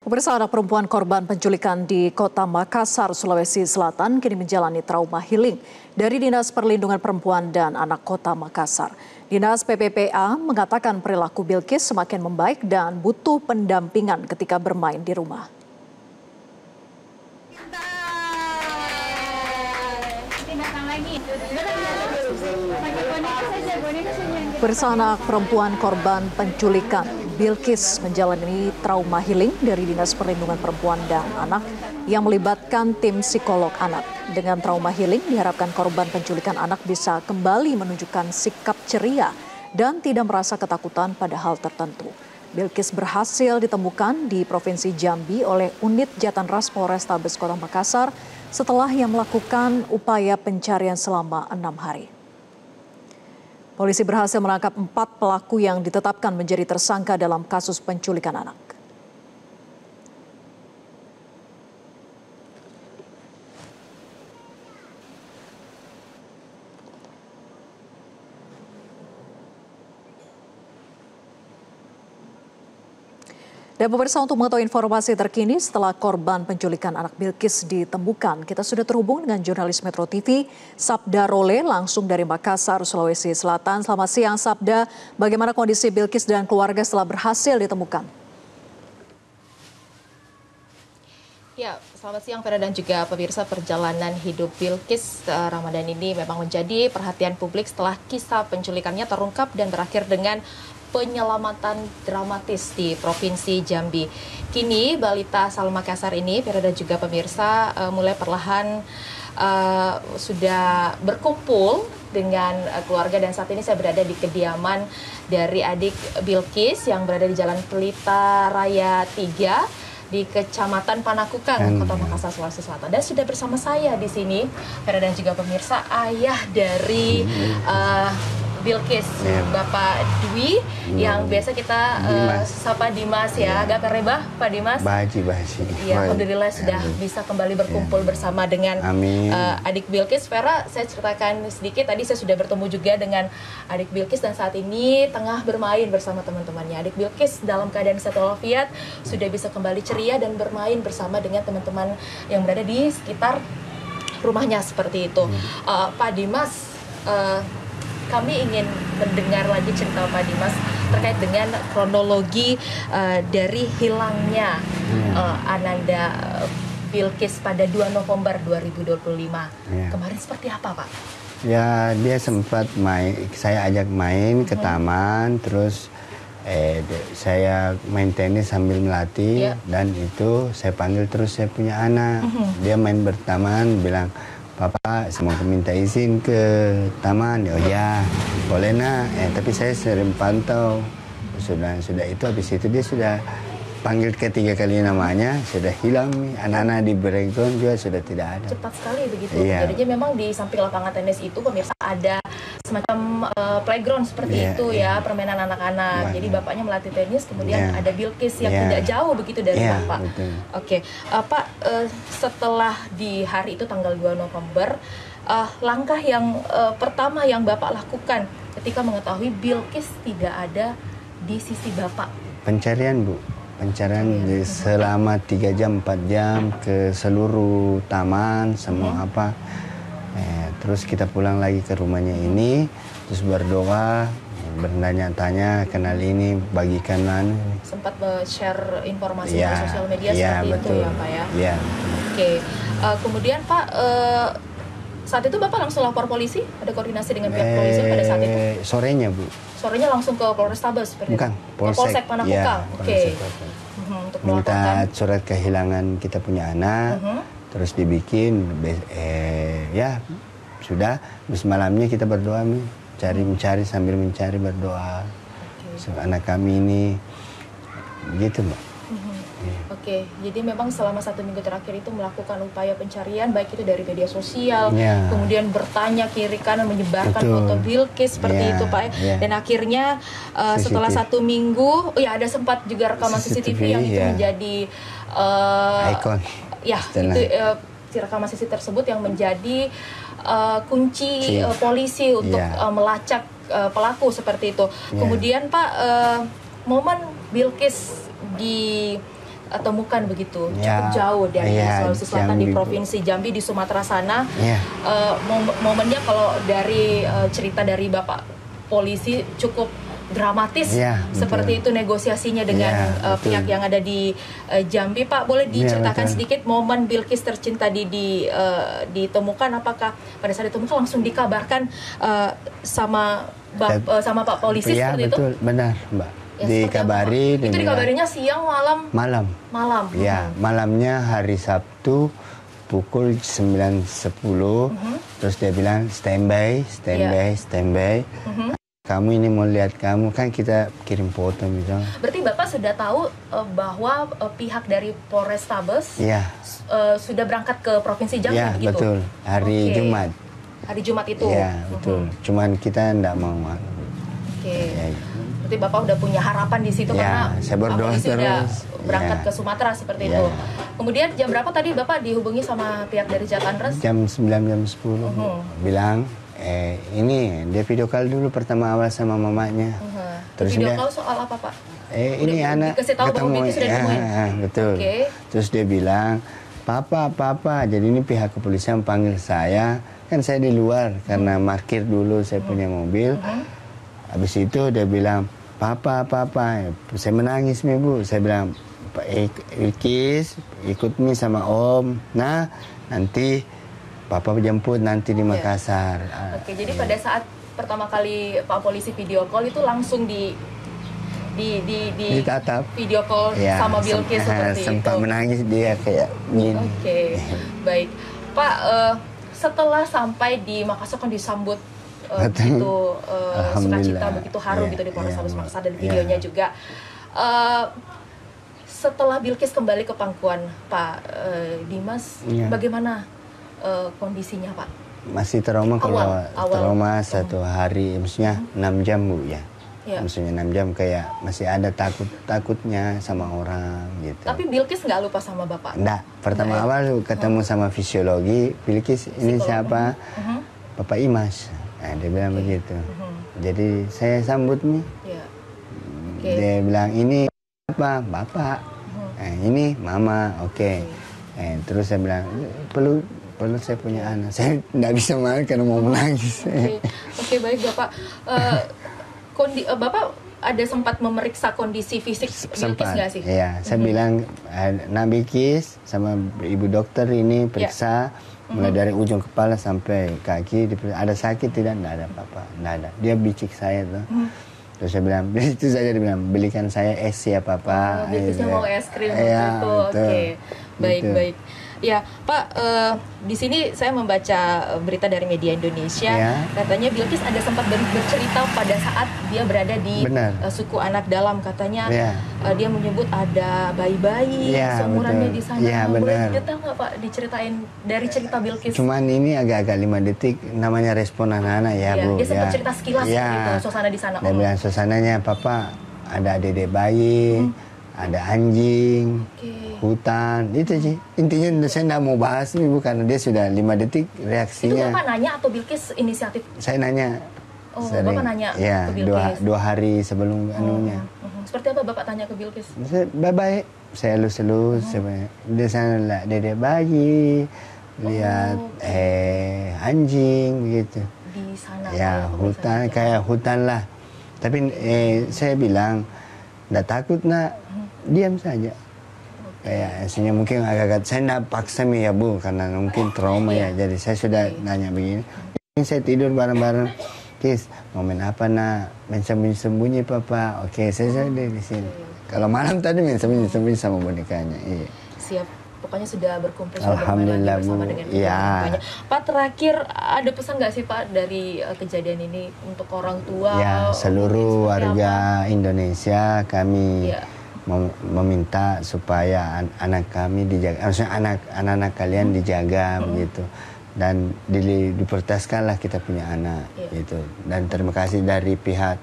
Pemirsa, anak perempuan korban penculikan di Kota Makassar, Sulawesi Selatan kini menjalani trauma healing dari Dinas Perlindungan Perempuan dan Anak Kota Makassar. Dinas PPPA mengatakan perilaku Bilqis semakin membaik dan butuh pendampingan ketika bermain di rumah. Pemirsa, anak perempuan korban penculikan Bilqis menjalani trauma healing dari Dinas Perlindungan Perempuan dan Anak yang melibatkan tim psikolog anak. Dengan trauma healing diharapkan korban penculikan anak bisa kembali menunjukkan sikap ceria dan tidak merasa ketakutan pada hal tertentu. Bilqis berhasil ditemukan di Provinsi Jambi oleh unit Jatanras Polrestabes Kota Makassar setelah yang melakukan upaya pencarian selama 6 hari. Polisi berhasil menangkap 4 pelaku yang ditetapkan menjadi tersangka dalam kasus penculikan anak. Dan pemirsa, untuk mengetahui informasi terkini setelah korban penculikan anak Bilqis ditemukan, kita sudah terhubung dengan jurnalis Metro TV, Sabda Role, langsung dari Makassar, Sulawesi Selatan. Selamat siang, Sabda. Bagaimana kondisi Bilqis dan keluarga setelah berhasil ditemukan? Ya, selamat siang Vera dan juga pemirsa. Perjalanan hidup Bilqis Ramadan ini memang menjadi perhatian publik setelah kisah penculikannya terungkap dan berakhir dengan penyelamatan dramatis di Provinsi Jambi. Kini balita asal Makassar ini, Vera dan juga pemirsa, mulai perlahan sudah berkumpul dengan keluarga, dan saat ini saya berada di kediaman dari adik Bilqis yang berada di Jalan Pelita Raya 3 di Kecamatan Panakukang, Kota Makassar, Sulawesi Selatan. Dan sudah bersama saya di sini, Vera dan juga pemirsa, ayah dari Bilqis, Bapak Dwi, yang biasa kita sapa Dimas ya. Agak kerebah Pak Dimas. Bahaji. Ya, alhamdulillah sudah bisa kembali berkumpul bersama dengan adik Bilqis. Vera, saya ceritakan sedikit, tadi saya sudah bertemu juga dengan adik Bilqis dan saat ini tengah bermain bersama teman-temannya. Adik Bilqis dalam keadaan sehat walafiat, sudah bisa kembali ceria dan bermain bersama dengan teman-teman yang berada di sekitar rumahnya seperti itu. Pak Dimas, kami ingin mendengar lagi cerita Pak Dimas terkait dengan kronologi dari hilangnya Ananda Bilqis pada 2 November 2025. Kemarin seperti apa, Pak? Ya, dia sempat saya ajak main ke taman, terus saya main tenis sambil melatih, dan itu saya panggil terus saya punya anak. Dia main bertaman, bilang, "Papa, saya mau minta izin ke taman." Oh ya, boleh nak. Tapi saya sering pantau. Sudah itu, habis itu dia sudah panggil ketiga kali namanya, sudah hilang. Anak-anak di Breakdown juga sudah tidak ada. Cepat sekali begitu. Jadinya memang di samping lapangan tenis itu, pemirsa, ada semacam playground seperti itu ya, permainan anak-anak. Jadi bapaknya melatih tenis, kemudian ada Bilqis yang tidak jauh begitu dari bapak. Oke, Pak, setelah di hari itu tanggal 2 November, langkah yang pertama yang bapak lakukan ketika mengetahui Bilqis tidak ada di sisi bapak? Pencarian, Bu. Pencarian selama 3 jam, 4 jam ke seluruh taman, semua apa. Terus kita pulang lagi ke rumahnya ini, terus berdoa, bertanya-tanya, kenal ini, bagikan sempat share informasi di sosial media seperti itu ya, Pak ya? Iya. Oke. Kemudian Pak, saat itu Bapak langsung lapor polisi? Ada koordinasi dengan pihak polisi pada saat itu? Sorenya, Bu. Sorenya langsung ke Polrestabes seperti Polsek. Polsek Panakukang. Oke. Untuk minta surat kehilangan kita punya anak, terus dibikin, ya sudah. Terus malamnya kita berdoa, mencari sambil mencari, berdoa. Anak kami ini, gitu, Mbak. Oke, jadi memang selama 1 minggu terakhir itu melakukan upaya pencarian, baik itu dari media sosial, kemudian bertanya kiri kanan, menyebarkan foto Bilqis seperti itu, Pak. Dan akhirnya setelah 1 minggu, ada sempat juga rekaman CCTV yang itu menjadi ikon. Ya, itu rekaman CCTV tersebut yang menjadi kunci polisi untuk melacak pelaku seperti itu. Kemudian Pak, momen Bilqis temukan begitu cukup jauh dari Sulawesi Selatan di Provinsi Jambi di Sumatera sana. Momennya kalau dari cerita dari Bapak polisi cukup dramatis seperti itu negosiasinya dengan pihak yang ada di Jambi. Pak, boleh diceritakan sedikit momen Bilkis tercinta ditemukan? Apakah pada saat ditemukan langsung dikabarkan sama Pak polisi seperti itu? Betul, benar Mbak. Dikabari. Itu dikabarinya siang, malam? Malam. Ya, malamnya hari Sabtu pukul 9.10. Terus dia bilang standby. Kamu ini mau lihat kamu, kan kita kirim foto misalnya. Berarti Bapak sudah tahu bahwa pihak dari Polrestabes sudah berangkat ke Provinsi Jambi begitu? Iya, betul. Hari Jumat. Hari Jumat itu? Iya, betul. Cuman kita enggak mau. Berarti Bapak udah punya harapan di situ karena saya berdoa polisi sudah berangkat ke Sumatera seperti itu. Kemudian jam berapa tadi Bapak dihubungi sama pihak dari Jatandras? Jam 9, jam 10. Bilang, ini dia video call dulu pertama awal sama mamanya. Terus video call soal apa Pak? Ini anak ketemu. Betul. Terus dia bilang, Papa, jadi ini pihak kepolisian panggil saya. Kan saya di luar karena parkir dulu saya punya mobil. Habis itu dia bilang, Papa, saya menangis nih Bu. Saya bilang, Pak Bilkis, ikut nih sama Om. Nah, nanti Papa jemput nanti di Makassar. Oke, jadi pada saat pertama kali Pak polisi video call itu langsung ditatap video call sama Bilkis seperti itu. Sempat menangis dia kayak gini. Oke, baik. Pak, setelah sampai di Makassar kan disambut begitu sukacita, begitu haru gitu di Polrestabes Makassar dan videonya juga. Setelah Bilkis kembali ke pangkuan Pak Dimas, bagaimana kondisinya Pak? Masih trauma kalau trauma satu hari, maksudnya 6 jam Bu ya. Maksudnya 6 jam kayak masih ada takutnya sama orang gitu. Tapi Bilkis nggak lupa sama Bapak? Enggak, pertama awal ketemu sama fisiologi, Bilkis ini siapa? Bapak Imas. Nah, dia bilang begitu. Jadi saya sambut nih. Dia bilang ini apa? Bapak. Ini Mama. Terus saya bilang perlu saya punya anak. Saya tidak bisa makan karena mau menangis. Oke, baik Bapak. Bapak ada sempat memeriksa kondisi fisik Bilkis nggak sih? Iya, saya bilang Bilkis sama ibu dokter ini periksa mulai dari ujung kepala sampai kaki, ada sakit tidak ada apa-apa, tidak ada. Dia bicik saya tuh. Terus saya bilang, itu saja dia bilang, belikan saya es ya Papa. Bilkisnya mau es krim gitu. Oke, baik. Ya, Pak, di sini saya membaca berita dari media Indonesia. Katanya Bilkis ada sempat bercerita pada saat dia berada di suku anak dalam. Katanya dia menyebut ada bayi-bayi seumurannya di sana. Boleh detail nggak Pak diceritain dari cerita Bilkis? Cuman ini agak-agak 5 detik, namanya respon anak-anak Bu. Dia sempat cerita sekilas gitu, suasana di sana. Dia bilang suasananya, Papa ada dedek bayi, ada anjing, hutan, itu sih. Intinya saya tidak mau bahas ini Bu, karena dia sudah 5 detik reaksinya. Itu Bapak nanya atau Bilkis inisiatif? Saya nanya. Bapak nanya ke Bilkis? Dua hari sebelum anunya. Seperti apa Bapak tanya ke Bilkis? Bye-bye. Saya elus-elus. Dia sana lihat dedek bayi, lihat anjing gitu. Di sana? Ya, hutan, kayak hutan lah. Tapi saya bilang, tidak takut nak, diam saja. Kayak hasilnya mungkin agak-agak, saya tidak paksa ya Bu, karena mungkin trauma ya. Jadi saya sudah nanya begini. Saya tidur bareng-bareng. Kis, mau main apa nak? Main sembunyi-sembunyi Papa. Oke, saya di sini. Kalau malam tadi main sembunyi-sembunyi sama bonekanya. Iya. Siap. Pokoknya sudah berkumpul, Alhamdulillah bersama dengan bonekanya. Pak, terakhir ada pesan nggak sih Pak dari kejadian ini untuk orang tua? Ya, seluruh warga Indonesia kami meminta supaya anak kami dijaga, maksudnya anak-anak kalian dijaga begitu, dan diprioritaskanlah kita punya anak gitu. Dan terima kasih dari pihak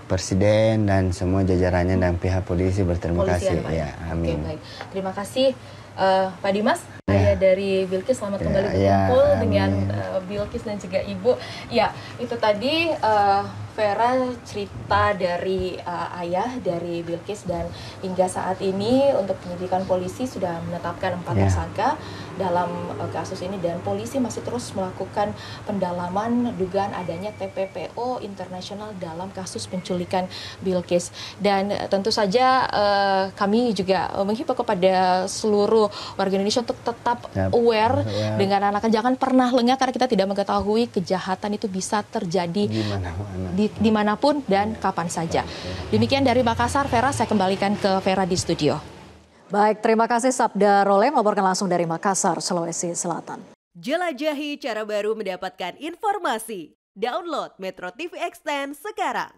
Presiden dan semua jajarannya dan pihak polisi, berterima kasih. Pak. Ya, amin. Oke, baik. Terima kasih Pak Dimas. Ayah dari Bilqis, selamat kembali berkumpul dengan Bilqis dan juga Ibu. Ya, itu tadi Vera cerita dari ayah dari Bilqis, dan hingga saat ini untuk penyidikan polisi sudah menetapkan 4 tersangka dalam kasus ini, dan polisi masih terus melakukan pendalaman dugaan adanya TPPO internasional dalam kasus penculikan Bilqis. Dan tentu saja kami juga menghimbau kepada seluruh warga Indonesia untuk tetap aware dengan anak. Jangan pernah lengah, karena kita tidak mengetahui kejahatan itu bisa terjadi dimanapun dan kapan saja. Demikian dari Makassar, Vera, saya kembalikan ke Vera di studio. Baik, terima kasih Sabda Role melaporkan langsung dari Makassar, Sulawesi Selatan. Jelajahi cara baru mendapatkan informasi. Download Metro TV Extend sekarang.